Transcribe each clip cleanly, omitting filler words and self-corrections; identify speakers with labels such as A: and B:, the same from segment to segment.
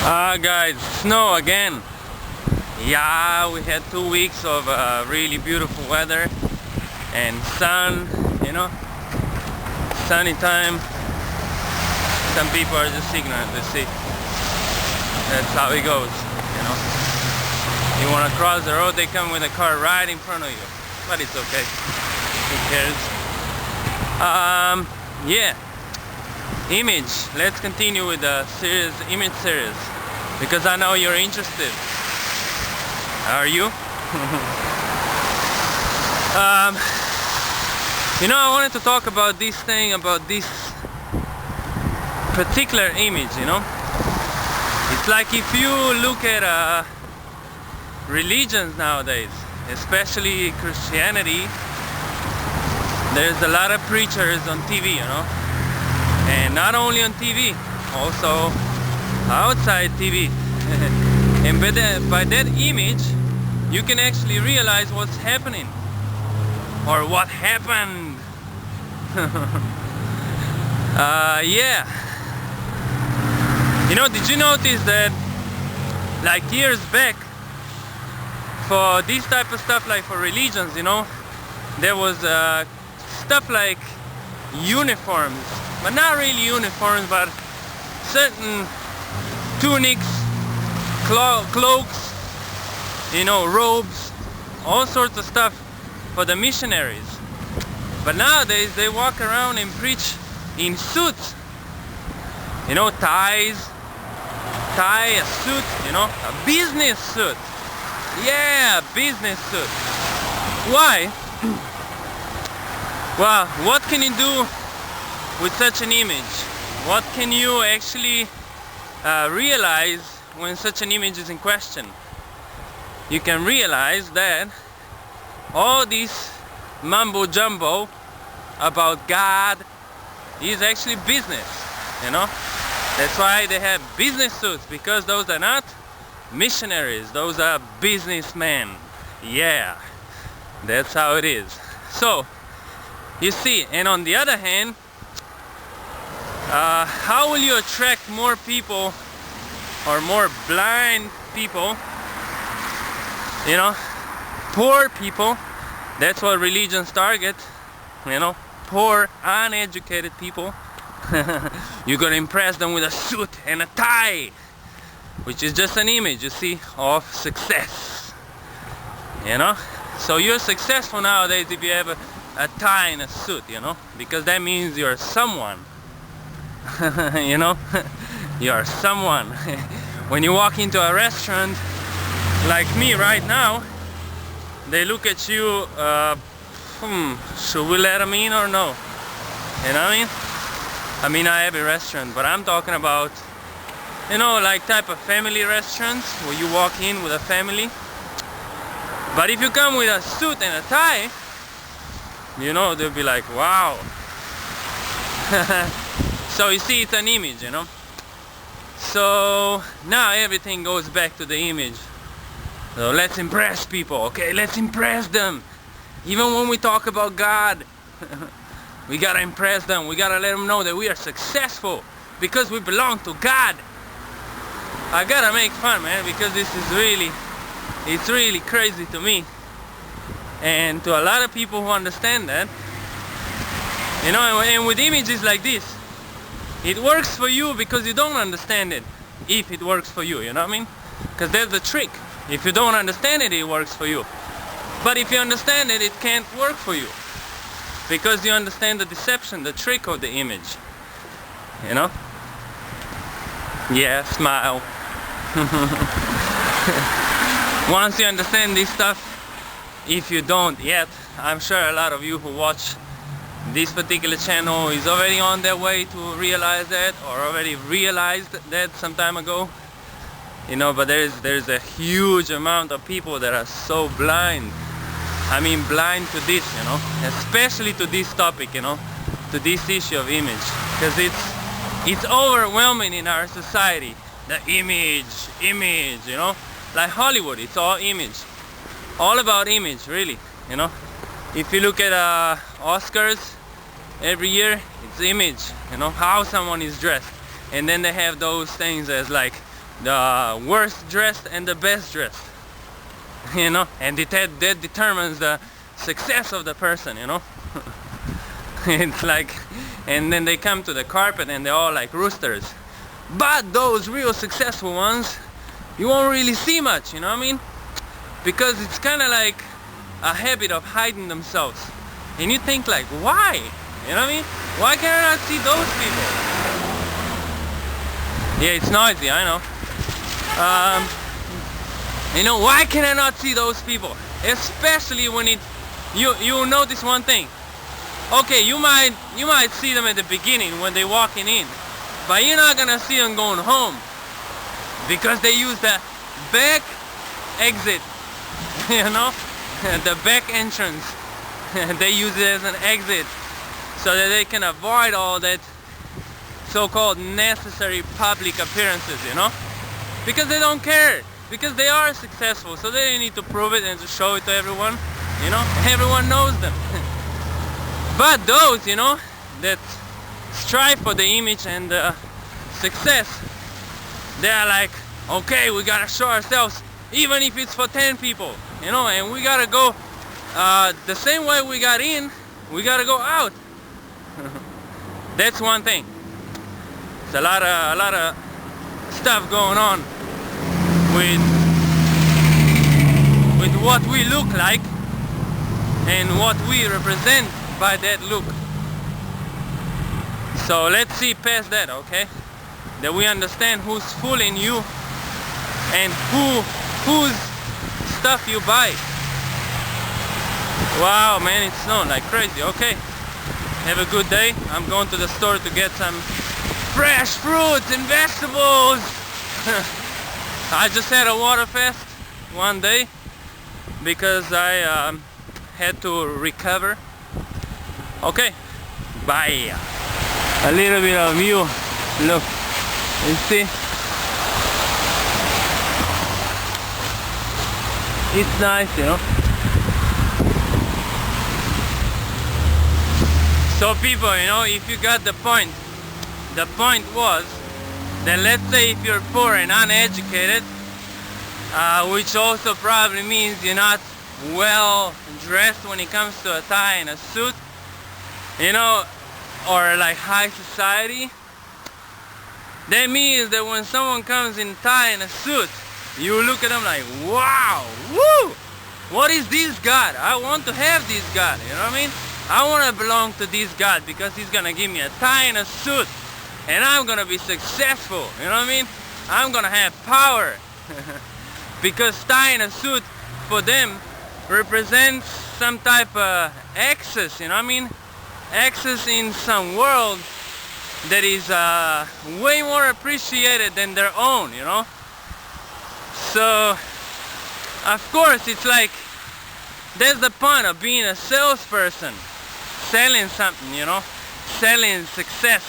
A: Guys, snow again. Yeah, we had 2 weeks of really beautiful weather and sun, sunny time. Some people are just ignorant, you see. That's how it goes, You want to cross the road, they come with a car right in front of you. But it's okay. Who cares? Yeah. Image. Let's continue with the image series. Because I know you're interested. Are you? I wanted to talk about this particular image, It's like if you look at religions nowadays, especially Christianity, there's a lot of preachers on TV, And not only on TV, also outside TV. And by that image, you can actually realize what's happening. Or what happened. Yeah. Did you notice that like years back, for this type of stuff, like for religions, there was stuff like uniforms, but not really uniforms, but certain tunics, cloaks, robes, all sorts of stuff for the missionaries. But nowadays they walk around and preach in suits, tie, a suit, a business suit. Yeah, a business suit. Why? Well, what can you do with such an image? What can you actually realize when such an image is in question? You can realize that all this mumbo jumbo about God is actually business, That's why they have business suits, because those are not missionaries, those are businessmen. Yeah, that's how it is. So, you see, and on the other hand, how will you attract more people or more blind people, poor people? That's what religions target, poor, uneducated people. You're gonna impress them with a suit and a tie, which is just an image, you see, of success. So you're successful nowadays if you have a tie and a suit, because that means you're someone. You're someone. When you walk into a restaurant like me right now, they look at you, should we let them in or no? You know what I mean? I mean, I have a restaurant, but I'm talking about, like type of family restaurants where you walk in with a family. But if you come with a suit and a tie, they'll be like, wow. So you see, it's an image, So now everything goes back to the image. So let's impress people, okay? Let's impress them. Even when we talk about God, we gotta impress them. We gotta let them know that we are successful because we belong to God. I gotta make fun, man, because this is it's really crazy to me. And to a lot of people who understand that, and with images like this, it works for you because you don't understand it. If it works for you, you know what I mean? Because that's the trick. If you don't understand it, it works for you. But if you understand it, it can't work for you. Because you understand the deception, the trick of the image. Yeah, smile. Once you understand this stuff, if you don't yet, I'm sure a lot of you who watch this particular channel is already on their way to realize that, or already realized that some time ago. But there's a huge amount of people that are so blind. I mean, blind to this, especially to this topic, to this issue of image, because it's overwhelming in our society. The image, like Hollywood, it's all image, all about image, really. If you look at Oscars every year, it's image, how someone is dressed, and then they have those things as like the worst dressed and the best dressed, you know, and that determines the success of the person, you know. It's like, and then they come to the carpet and they're all like roosters. But those real successful ones, you won't really see much, you know what I mean? Because it's kind of like a habit of hiding themselves. And you think like, why? You know what I mean? Why can I not see those people? Yeah, it's noisy, I know. You know, why can I not see those people? Especially when you notice one thing. Okay, you might see them at the beginning when they're walking in, but you're not gonna see them going home because they use the back exit, you know, the back entrance. They use it as an exit so that they can avoid all that so-called necessary public appearances, you know, because they don't care, because they are successful, so they don't need to prove it and to show it to everyone, you know. Everyone knows them. But those, you know, that strive for the image and the success, they are like, okay, we gotta show ourselves, even if it's for 10 people, you know, and we gotta go the same way we got in, we gotta go out. That's one thing. It's a lot of stuff going on with what we look like and what we represent by that look. So let's see past that, okay? That we understand who's fooling you and whose stuff you buy. Wow, man, it's snowing like crazy. Okay, have a good day. I'm going to the store to get some fresh fruits and vegetables. I just had a water fast one day because I had to recover. Okay, bye. A little bit of view. Look, you see? It's nice, you know. So people, you know, if you got the point was that, let's say if you're poor and uneducated, which also probably means you're not well dressed when it comes to a tie and a suit, you know, or like high society, that means that when someone comes in tie and a suit, you look at them like, wow, woo, what is this God? I want to have this God, you know what I mean? I want to belong to this God because he's gonna give me a tie and a suit and I'm gonna be successful, you know what I mean? I'm gonna have power. Because tie and a suit for them represents some type of access, you know what I mean? Access in some world that is way more appreciated than their own, you know? So, of course, it's like, that's the point of being a salesperson. Selling something, you know? Selling success.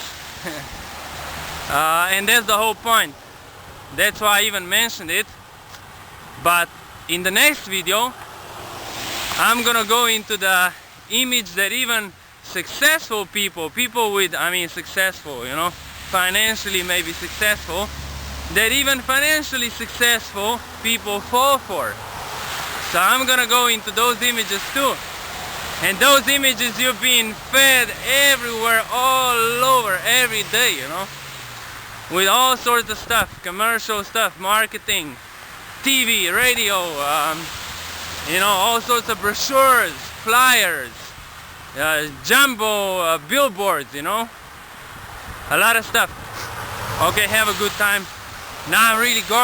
A: And that's the whole point. That's why I even mentioned it. But in the next video, I'm gonna go into the image that even successful people with, I mean successful, you know, financially maybe successful, that even financially successful people fall for. So I'm gonna go into those images too. And those images you're being fed everywhere, all over, every day, you know, with all sorts of stuff, commercial stuff, marketing, TV, radio, you know, all sorts of brochures, flyers, jumbo billboards, you know, a lot of stuff. Okay, have a good time. Now I'm really going.